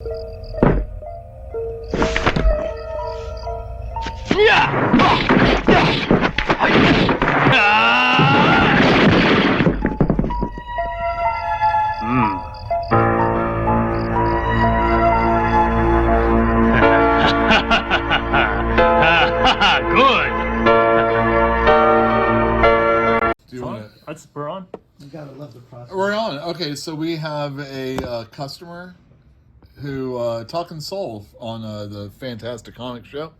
Good. Do you want to? We're on. You gotta love the process. We're on. Okay, so we have a customer who Talking Soul on the Fantastic Comic Show.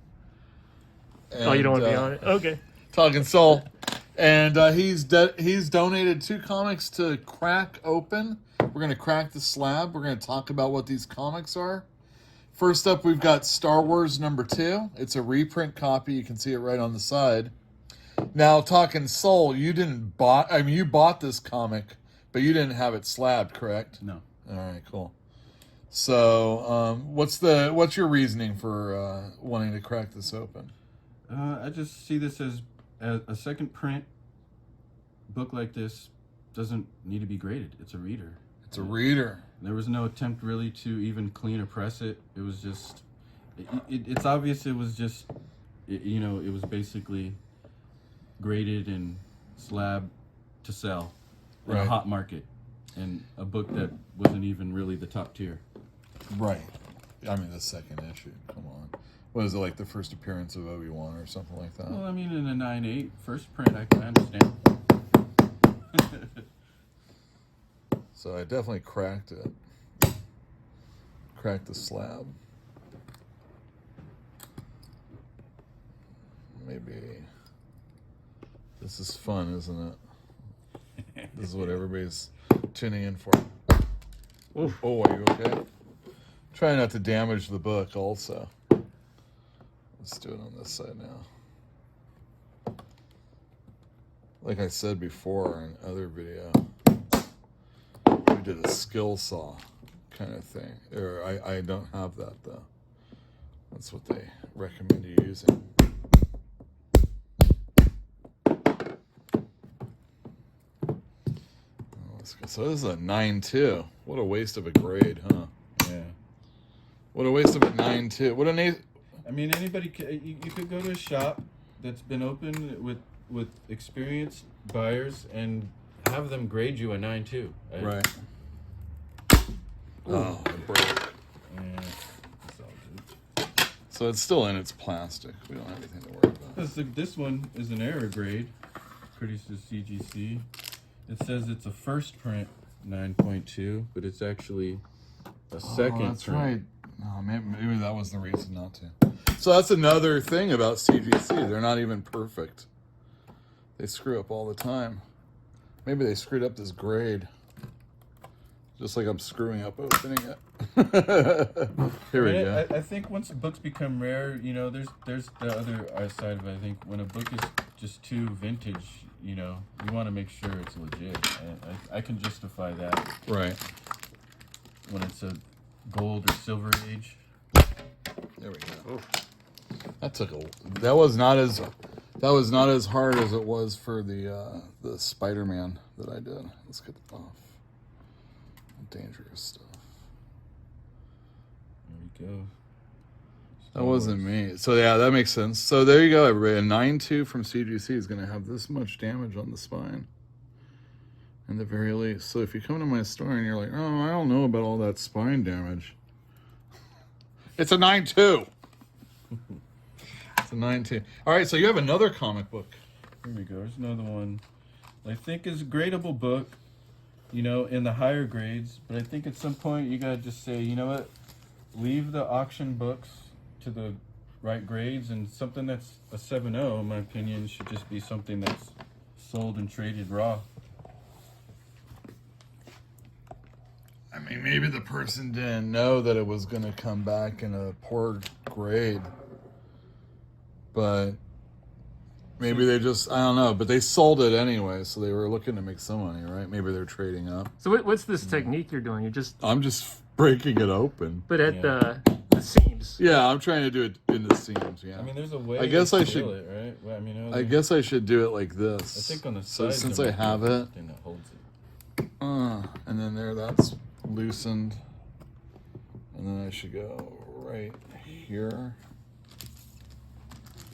And, Oh, you don't want to be on it? Okay. Talking Soul, and he's donated 2 comics to crack open. We're gonna crack the slab. We're gonna talk about what these comics are. First up, we've got Star Wars #2. It's a reprint copy. You can see it right on the side. Now, Talking Soul, you bought this comic, but you didn't have it slabbed, correct? No. All right, cool. So, what's your reasoning for wanting to crack this open? I just see this as a second print. Book like this doesn't need to be graded. It's a reader. It's a reader. There was no attempt really to even clean or press it. It was just, it's obvious it was just, it was basically graded and slab to sell in a hot market, and a book that wasn't even really the top tier. Right. I mean, the second issue. Come on. What is it, like the first appearance of Obi-Wan or something like that? Well, I mean, in a 9.8 first print, I can understand. So I definitely cracked it. Cracked the slab. Maybe. This is fun, isn't it? This is what everybody's tuning in for. Oof. Oh, are you okay? Try not to damage the book also. Let's do it on this side now. Like I said before in other video, we did a skill saw kind of thing. Or I don't have that though. That's what they recommend you using. So this is a 9.2. What a waste of a grade, huh? Yeah. What a waste of a 9.2. What a I mean, anybody you could go to a shop that's been open with experienced buyers and have them grade you a 9.2. Right. Oh, it broke. Yeah, it's all good. So it's still in its plastic. We don't have anything to worry about. This one is an error grade, courtesy of CGC. It says it's a first print 9.2, but it's actually a second that's print. right. Oh, maybe that was the reason not to. So that's another thing about CGC. They're not even perfect. They screw up all the time. Maybe they screwed up this grade. Just like I'm screwing up opening it. Here we go. I think once books become rare, there's the other side of it. I think when a book is just too vintage, you want to make sure it's legit. I can justify that. Right. When it's a gold or silver age. There we go. Oof. That was not as hard as it was for the Spider-Man that I did. Let's get it off. Dangerous stuff. There we go. That wasn't me. So yeah, that makes sense. So there you go, everybody. A 9.2 from CGC is going to have this much damage on the spine. In the very least. So if you come to my store and you're like, oh, I don't know about all that spine damage. It's a 9.2. It's a 9.2. All right, so you have another comic book. Here we go. There's another one. I think is a gradable book, in the higher grades. But I think at some point you got to just say, you know what? Leave the auction books to the right grades, and something that's a 7.0, in my opinion, should just be something that's sold and traded raw. I mean, maybe the person didn't know that it was going to come back in a poor grade. But maybe they just, I don't know, but they sold it anyway, so they were looking to make some money, right? Maybe they're trading up. So what's this technique you're doing? I'm just breaking it open. But at the seams. Yeah, I'm trying to do it in the seams, yeah. I mean, there's a way I guess to I seal should, it, right? Well, I mean, I guess I should do it like this. I think on the so sides since there I might be have it, something that holds it. and then that's loosened. And then I should go right here.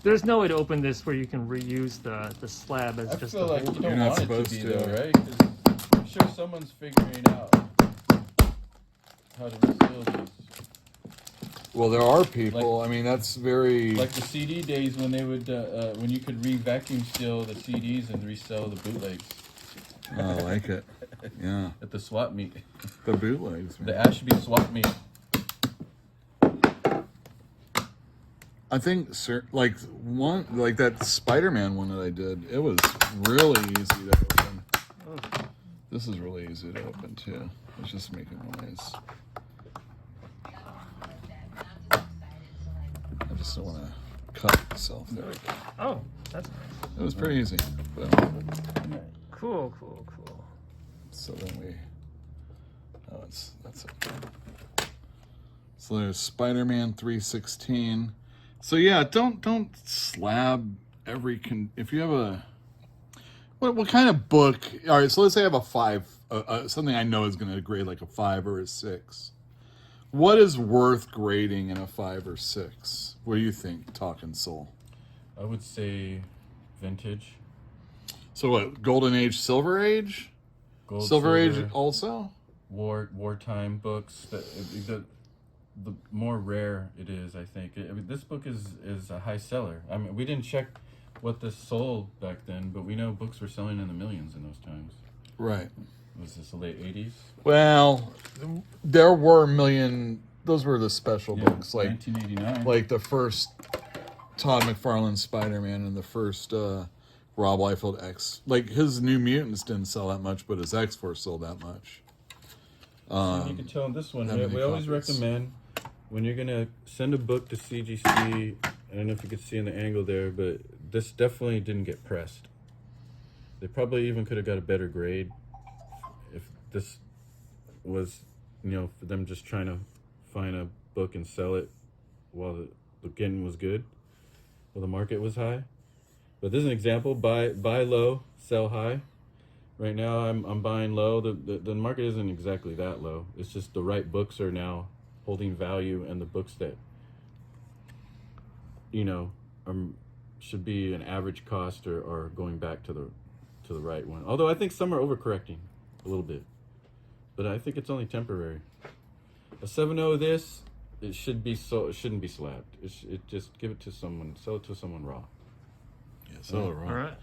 There's no way to open this where you can reuse the slab as I just feel a like you holder. don't You're not want it to supposed be to. though, right? 'Cause I'm sure someone's figuring out how to reseal these. Well, there are people. I mean, that's very. Like the CD days when they would, when you could re-vacuum seal the CDs and resell the bootlegs I like it. Yeah. at the swap meet, The bootlegs. the Man. Ashby swap meet. I think, like that Spider-Man one that I did, it was really easy to open. This is really easy to open too. It's just making noise. I just don't want to cut myself there. Oh, that's nice. It was pretty easy. But, Cool. so then we. Oh, that's it. So there's Spider-Man 316. So yeah, don't slab every if you have a what kind of book? All right, so let's say I have a 5, something I know is going to grade like a 5 or a 6. What is worth grading in a 5 or 6? What do you think, Talking Soul? I would say vintage. So what? Golden Age, Silver Age, Gold, Silver Age also. wartime books. The more rare it is, I think. I mean, this book is a high seller. I mean, we didn't check what this sold back then, but we know books were selling in the millions in those times. Right. Was this the late 80s? Well, there were those were the special Yeah, books, like 1989. like the first Todd McFarlane Spider-Man and the first Rob Liefeld X. Like his New Mutants didn't sell that much, but his X-Force sold that much. You can tell in this one. how many We always copies? recommend when you're gonna send a book to CGC. I don't know if you could see in the angle there, but this definitely didn't get pressed. They probably even could have got a better grade if this was, for them just trying to find a book and sell it while the getting was good, while the market was high. But this is an example: buy low, sell high. Right now, I'm buying low. The market isn't exactly that low. It's just the right books are now holding value, and the books that should be an average cost are going back to the right one. Although I think some are overcorrecting a little bit, but I think it's only temporary. A 7.0 this it shouldn't be slabbed. It just give it to someone, sell it to someone raw. Yeah, so All right.